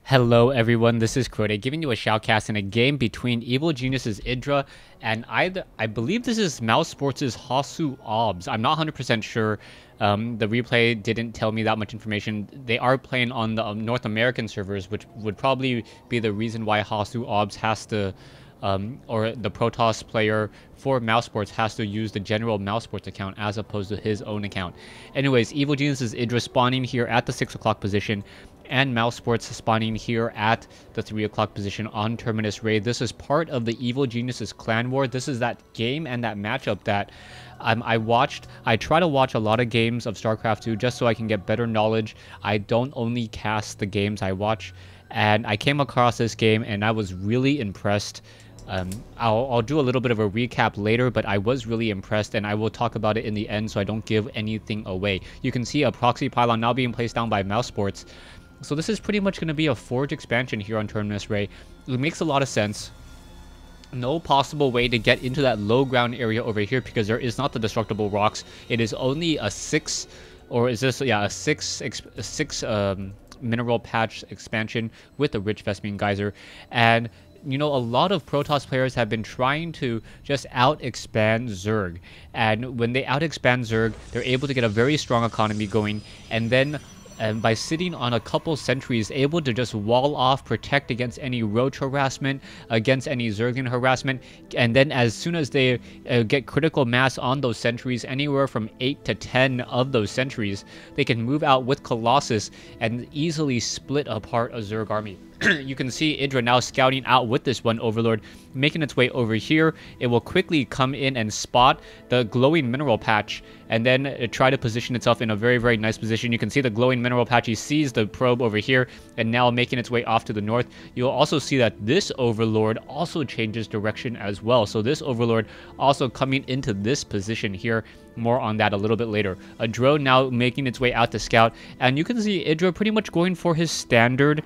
Hello everyone, this is Crode giving you a shoutcast in a game between Evil Genius's Idra and I believe this is mousesports' HasuObs. I'm not 100% sure. The replay didn't tell me that much information. They are playing on the North American servers, which would probably be the reason why HasuObs has to or the Protoss player for mousesports has to use the general mousesports account as opposed to his own account. Anyways, Evil Genius's Idra spawning here at the 6 o'clock position, and mousesports spawning here at the 3 o'clock position on Terminus raid. This is part of the Evil Genius's clan war. This is that game and that matchup that I try to watch a lot of games of StarCraft 2 just so I can get better knowledge. I don't only cast the games I watch, and I came across this game and I was really impressed. I'll do a little bit of a recap later, but I was really impressed, and I will talk about it in the end so I don't give anything away. You can see a proxy pylon now being placed down by mousesports. So this is pretty much going to be a Forge expansion here on Terminus Ray. It makes a lot of sense. No possible way to get into that low ground area over here because there is not the destructible rocks. It is only a 6, or is this, yeah, a 6 mineral patch expansion with a rich Vespene geyser. And you know, a lot of Protoss players have been trying to just out-expand Zerg. And when they out-expand Zerg, they're able to get a very strong economy going, and then by sitting on a couple sentries, able to just wall off, protect against any roach harassment, against any Zergian harassment, and then as soon as they get critical mass on those sentries, anywhere from 8 to 10 of those sentries, they can move out with Colossus and easily split apart a Zerg army. You can see Idra now scouting out with this one Overlord, making its way over here. It will quickly come in and spot the glowing mineral patch, and then try to position itself in a very, very nice position. You can see the glowing mineral patch. He sees the probe over here, and now making its way off to the north. You'll also see that this Overlord also changes direction as well. So this Overlord also coming into this position here. More on that a little bit later. A drone now making its way out to scout, and you can see Idra pretty much going for his standard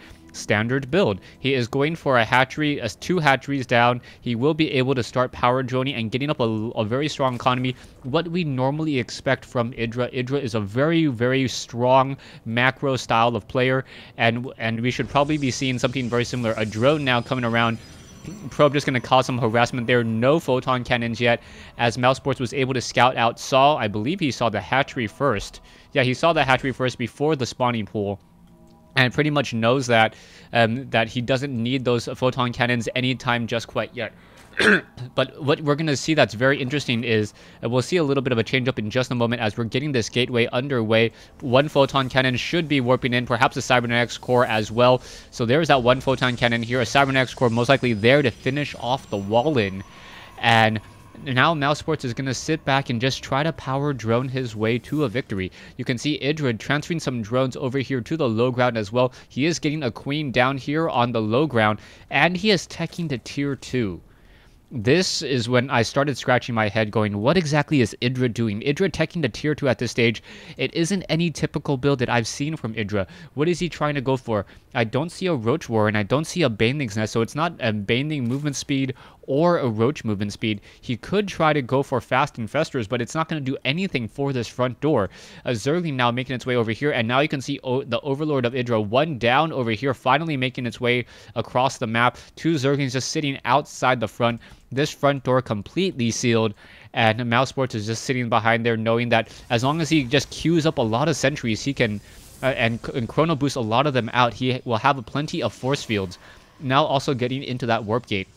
build. He is going for a hatchery, as 2 hatcheries down. He will be able to start power droning and getting up a very strong economy. What we normally expect from Idra. Idra is a very, very strong macro style of player, and we should probably be seeing something very similar. A drone now coming around. Probe just going to cause some harassment there. No photon cannons yet, as mousesports was able to scout out. I believe he saw the hatchery first. Yeah, he saw the hatchery first before the spawning pool, and pretty much knows that that he doesn't need those photon cannons anytime just quite yet. But what we're going to see that's very interesting is we'll see a little bit of a change up in just a moment as we're getting this gateway underway. 1 photon cannon should be warping in, perhaps a cybernetics core as well. So there's that 1 photon cannon here, a cybernetics core most likely there to finish off the wall in. And now mousesports is going to sit back and just try to power drone his way to a victory. You can see Idra transferring some drones over here to the low ground as well. He is getting a queen down here on the low ground, and he is teching to tier 2. This is when I started scratching my head going, what exactly is Idra doing? Idra teching to tier 2 at this stage. It isn't any typical build that I've seen from Idra. What is he trying to go for? I don't see a Roach War, and I don't see a Baneling's Nest, so it's not a Baneling movement speed or a Roach movement speed. He could try to go for Fast Infestors, but it's not going to do anything for this front door. A Zergling now making its way over here, and now you can see the Overlord of Idra, 1 down over here, finally making its way across the map. 2 Zerglings just sitting outside the front. This front door completely sealed, and mousesports is just sitting behind there, knowing that as long as he just queues up a lot of sentries, he can and chrono boost a lot of them out, he will have plenty of force fields. Now also getting into that warp gate.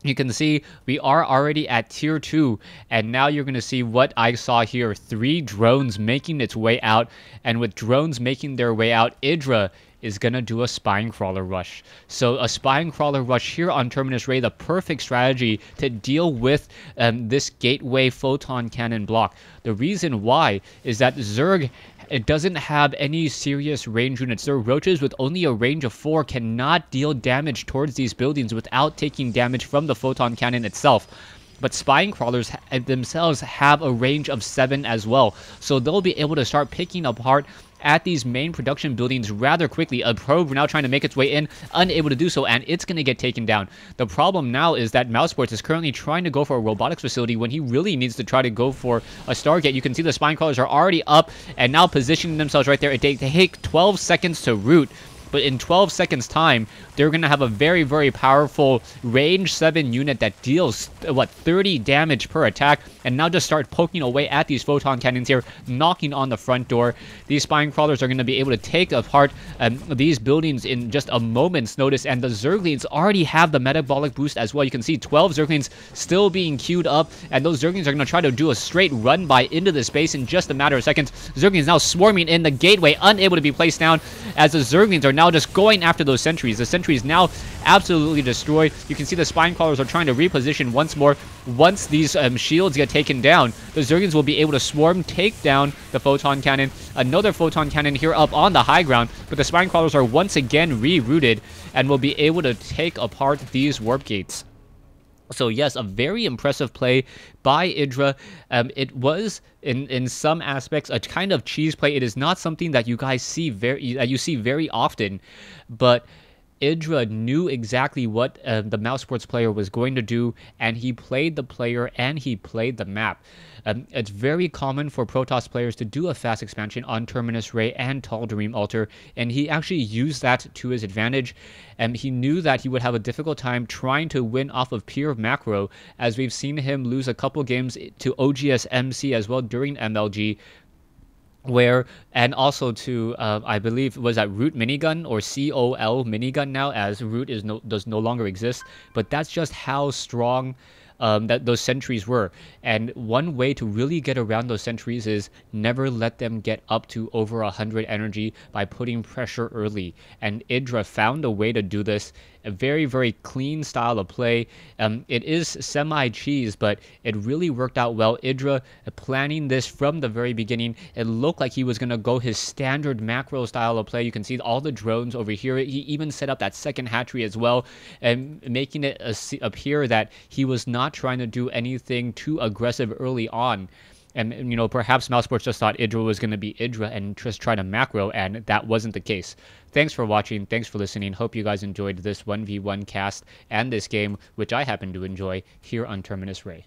You can see we are already at tier 2, and now you're going to see what I saw here. 3 drones making its way out, and with drones making their way out, Idra is going to do a spine crawler rush. So a spine crawler rush here on Terminus Ray, the perfect strategy to deal with this gateway photon cannon block. The reason why is that Zerg, it doesn't have any serious range units. Their roaches with only a range of 4 cannot deal damage towards these buildings without taking damage from the photon cannon itself. But spine crawlers themselves have a range of 7 as well, so they'll be able to start picking apart at these main production buildings rather quickly. A probe now trying to make its way in, unable to do so, and it's going to get taken down. The problem now is that mousesports is currently trying to go for a robotics facility when he really needs to try to go for a Stargate. You can see the spine crawlers are already up and now positioning themselves right there. They take 12 seconds to root. but in 12 seconds time, they're going to have a very, very powerful range 7 unit that deals, what, 30 damage per attack, and now just start poking away at these photon cannons here, knocking on the front door. These spine crawlers are going to be able to take apart these buildings in just a moment's notice, and the Zerglings already have the metabolic boost as well. You can see 12 Zerglings still being queued up, and those Zerglings are going to try to do a straight run by into the space in just a matter of seconds. Zerglings now swarming in the gateway, unable to be placed down, as the Zerglings are now just going after those sentries. The sentries now absolutely destroyed. You can see the spine crawlers are trying to reposition once more. Once these shields get taken down, the Zerglings will be able to swarm, take down the photon cannon. Another photon cannon here up on the high ground, but the spine crawlers are once again rerouted and will be able to take apart these warp gates. So yes, a very impressive play by Idra. It was in some aspects a kind of cheese play. It is not something that you guys see very often, but Idra knew exactly what the mousesports player was going to do, and he played the player and he played the map. It's very common for Protoss players to do a fast expansion on Terminus Ray and Tall Dream Altar, and he actually used that to his advantage. And he knew that he would have a difficult time trying to win off of pure macro, as we've seen him lose a couple games to OGS MC as well during MLG. And also to I believe, was that Root minigun or COL minigun now, as Root does no longer exist. But that's just how strong that those sentries were. And one way to really get around those sentries is never let them get up to over 100 energy by putting pressure early. And Idra found a way to do this. A very, very clean style of play. It is semi-cheese, but it really worked out well. Idra planning this from the very beginning. It looked like he was going to go his standard macro style of play. You can see all the drones over here. He even set up that second hatchery as well, and making it appear that he was not trying to do anything too aggressive early on. And, you know, perhaps mousesports just thought Idra was going to be Idra and just try to macro, and that wasn't the case. Thanks for watching. Thanks for listening. Hope you guys enjoyed this 1v1 cast and this game, which I happen to enjoy here on Terminus Ray.